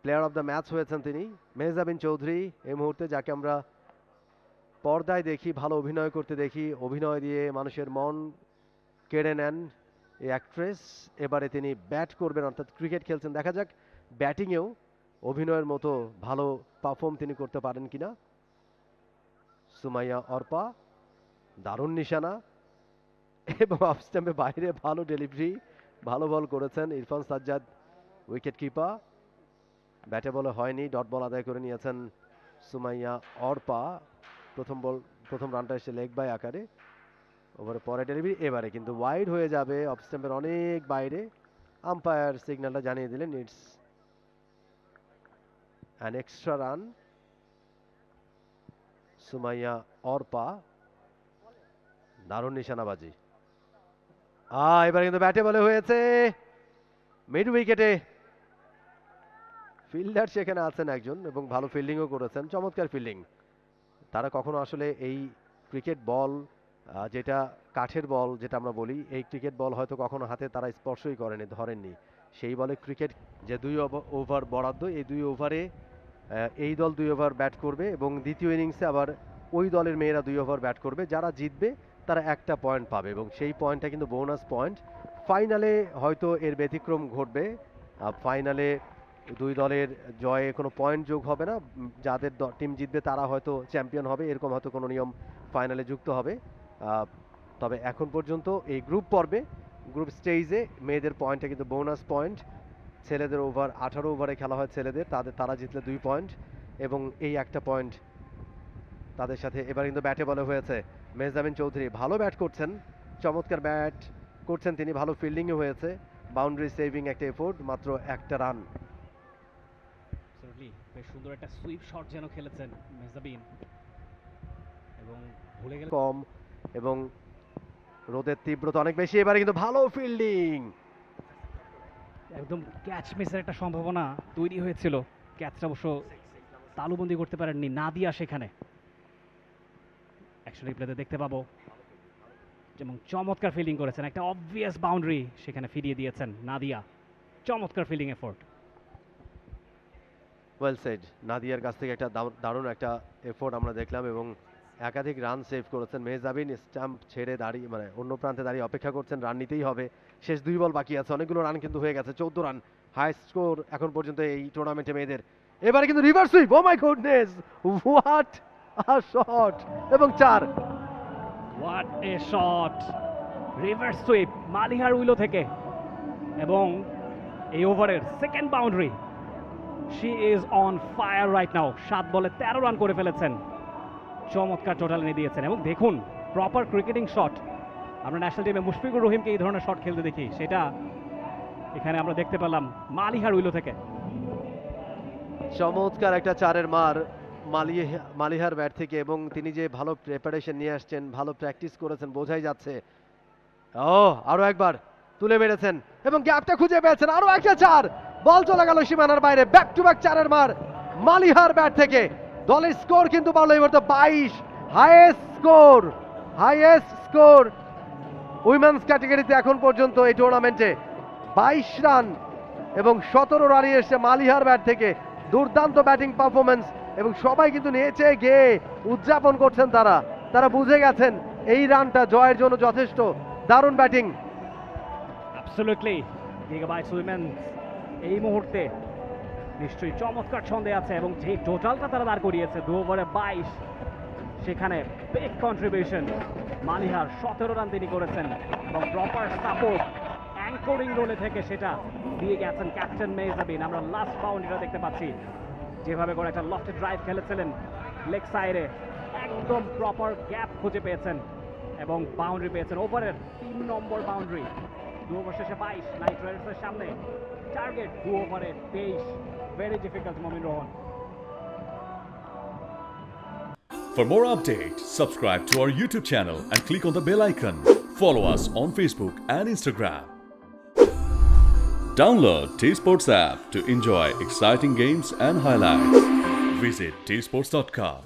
Player of the match হয়েছেন তিনি মেহজাবিন চৌধুরী এই মুহূর্তে, যাকে আমরা পর্দায় দেখি, ভালো অভিনয় করতে দেখি, অভিনয় দিয়ে মানুষের মন কেড়ে নেন এই অ্যাক্ট্রেস। এবারে তিনি ব্যাট করবেন, অর্থাৎ ক্রিকেট খেলছেন। দেখা যাক ব্যাটিংয়েও অভিনয়ের মতো ভালো পারফর্ম তিনি করতে পারেন কিনা। সুমাইয়া অর্পা, দারুণ নিশানা, এবং অফ স্ট্যাম্পে বাইরে ভালো ডেলিভারি, ভালো বল করেছেন ইরফান সাজ্জাদ উইকেট কিপার। ব্যাটে বলে হয়নি, ডট বল আদায় করে নিয়েছেন সুমাইয়া অর্পা। প্রথম রানটা এসে লেগ বাই আকারে, ওভারে পরে ডেলিভারি, এবারে কিন্তু ওয়াইড হয়ে যাবে, অফ স্ট্যাম্পের অনেক বাইরে। আম্পায়ার সিগন্যালটা জানিয়ে দিলেন it's an extra run. Sumaiya Arpa, দারুণ নিশানাবাজি। এবার কিন্তু ব্যাটে বলে হয়েছে মিড উইকেটে। ফিল্ডার সেখানে আছেন একজন এবং ভালো ফিল্ডিংও করেছেন, চমৎকার ফিল্ডিং। তারা কখনো আসলে এই ক্রিকেট বল, যেটা কাঠের বল যেটা আমরা বলি, এই ক্রিকেট বল হয়তো কখনো হাতে তারা স্পর্শই করেনি, ধরেননি। সেই বলে ক্রিকেট যে 2 ওভার বরাদ্দ, এই 2 ওভারে এই দল 2 ওভার ব্যাট করবে এবং দ্বিতীয় ইনিংসে আবার ওই দলের মেয়েরা 2 ওভার ব্যাট করবে। যারা জিতবে তারা একটা পয়েন্ট পাবে এবং সেই পয়েন্টটা কিন্তু বোনাস পয়েন্ট। ফাইনালে হয়তো এর ব্যতিক্রম ঘটবে, ফাইনালে 2 দলের জয়ে কোনো পয়েন্ট যোগ হবে না, যাদের টিম জিতবে তারা হয়তো চ্যাম্পিয়ন হবে, এরকম হয়তো কোনো নিয়ম ফাইনালে যুক্ত হবে। তবে এখন পর্যন্ত এই গ্রুপ পর্বে, গ্রুপ স্টেজে মেয়েদের পয়েন্টটা কিন্তু বোনাস পয়েন্ট। ছেলেদের ওভার 18 ওভারে খেলা হয় ছেলেদের, তারা জিতলে 2 পয়েন্ট এবং এই একটা পয়েন্ট তাদের সাথে। এবার কিন্তু ব্যাটে বলে হয়েছে মেহজাবিন চৌধুরী, ভালো ব্যাট করছেন, চমৎকার ব্যাট করছেন তিনি, ভালো ফিল্ডিংও হয়েছে, বাউন্ডারি সেভিং একটা এফোর্ট, মাত্র একটা রান। বেশ সুন্দর একটা সুইপ শট যেন খেলেছেন মেহজাবিন, এবং ভুলে গেলেন কম এবং রোদের তীব্রতা অনেক বেশি। এবারে কিন্তু ভালো ফিল্ডিং, একদম ক্যাচ মিসের একটা সম্ভাবনা তৈরি হয়েছিল, ক্যাচটা অবশ্য তালুবন্দি করতে পারেননি নাদিয়া সেখানে। অ্যাকশন রিপ্লেতে দেখতে পাবো, এবং চমৎকার ফিল্ডিং করেছেন, একটা অবভিয়াস বাউন্ডারি সেখানে ফিরিয়ে দিয়েছেন নাদিয়া। চমৎকার ফিল্ডিং এফোর্ট। ওয়েল সেড, নাদিয়ার কাছ থেকে একটা দারুণ একটা এফোর্ট আমরা দেখলাম এবং একাধিক রান সেভ করেছেন। মেহজাবিন স্টাম্প ছেড়ে দাঁড়িয়ে, মানে অন্য প্রান্তে দাঁড়িয়ে অপেক্ষা করছেন, রান নিতেই হবে। শেষ 2 বল বাকি আছে, অনেকগুলো রান কিন্তু হয়ে গেছে, 14 রান হাইস্ট স্কোর এখন পর্যন্ত এই টুর্নামেন্টে মেয়েদের। এবারে কিন্তু reverse sweep, oh my goodness, what a shot, এবং 4। What a shot, reverse sweep মালিহার উইলো থেকে, এবং এই ওভারের second boundary. She is on fire right now. 7 বলে 13 রান করে ফেলেছেন, চমৎকার টোটাল এনে দিয়েছেন। এবং দেখুন প্রপার ক্রিকেটিং শট, আমরা ন্যাশনাল টিমে মুশফিকুর রহিমকে এই ধরনের শট খেলতে দেখি, সেটা এখানে আমরা দেখতে পেলাম মালিহার উইলো থেকে। চমৎকার একটা 4-এর মার মালিহার ব্যাট থেকে, এবং তিনি যে ভালো প্রিপারেশন নিয়ে আসছেন, ভালো প্র্যাকটিস করেছেন বোঝাই যাচ্ছে। আরো একবার তুলে মেরেছেন এবং গ্যাপটা খুঁজে পেয়েছেন, আরো একটা 4, বল চলে গেল সীমানার বাইরে। ব্যাক টু ব্যাক 4-এর মার মালিহার ব্যাট থেকে। দলের স্কোর কিন্তু বাড়লো এবার তো 22, হাইয়েস্ট স্কোর উইমেন্স ক্যাটাগরিতে এখন পর্যন্ত এই টুর্নামেন্টে। 22 রান এবং 17 রানই এসছে মালিহার ব্যাট থেকে। দুর্দান্ত ব্যাটিং পারফরমেন্স, এবং সবাই কিন্তু নেচে গেয়ে উদযাপন করছেন। তারা বুঝে গেছেন এই রানটা জয়ের জন্য যথেষ্ট। দারুণ ব্যাটিং। অ্যাবসলিউটলি, গিগাবাইটস উইমেন্স এই মুহূর্তে নিশ্চয়ই চমৎকার ছন্দে আছে, এবং যে টোটালটা তারা দাঁড় করিয়েছে 2 ওভারে 22, সেখানে বিগ কন্ট্রিবিউশন মালিহার। 17 রান তিনি করেছেন এবং প্রপার সাপোর্ট অ্যাঙ্করিং রোলে থেকে সেটা দিয়ে গেছেন ক্যাপ্টেন মেহজাবিন। আমরা লাস্ট বাউন্ডারিটা দেখতে পাচ্ছি, যেভাবে করে একটা লফটে ড্রাইভ খেলেছিলেন লেগ সাইডে, একদম প্রপার গ্যাপ খুঁজে পেয়েছেন এবং বাউন্ডারি পেয়েছেন। ওভারের 3 নম্বর বাউন্ডারি, 2 ওভার শেষে 22, নাইট রাইডার্সের সামনে টার্গেট 2 ওভারে 23। ভেরি ডিফিকাল্ট মোমিন Rohan. For more updates, subscribe to our YouTube channel and click on the bell icon. Follow us on Facebook and Instagram. Download T-Sports app to enjoy exciting games and highlights. Visit tsports.com.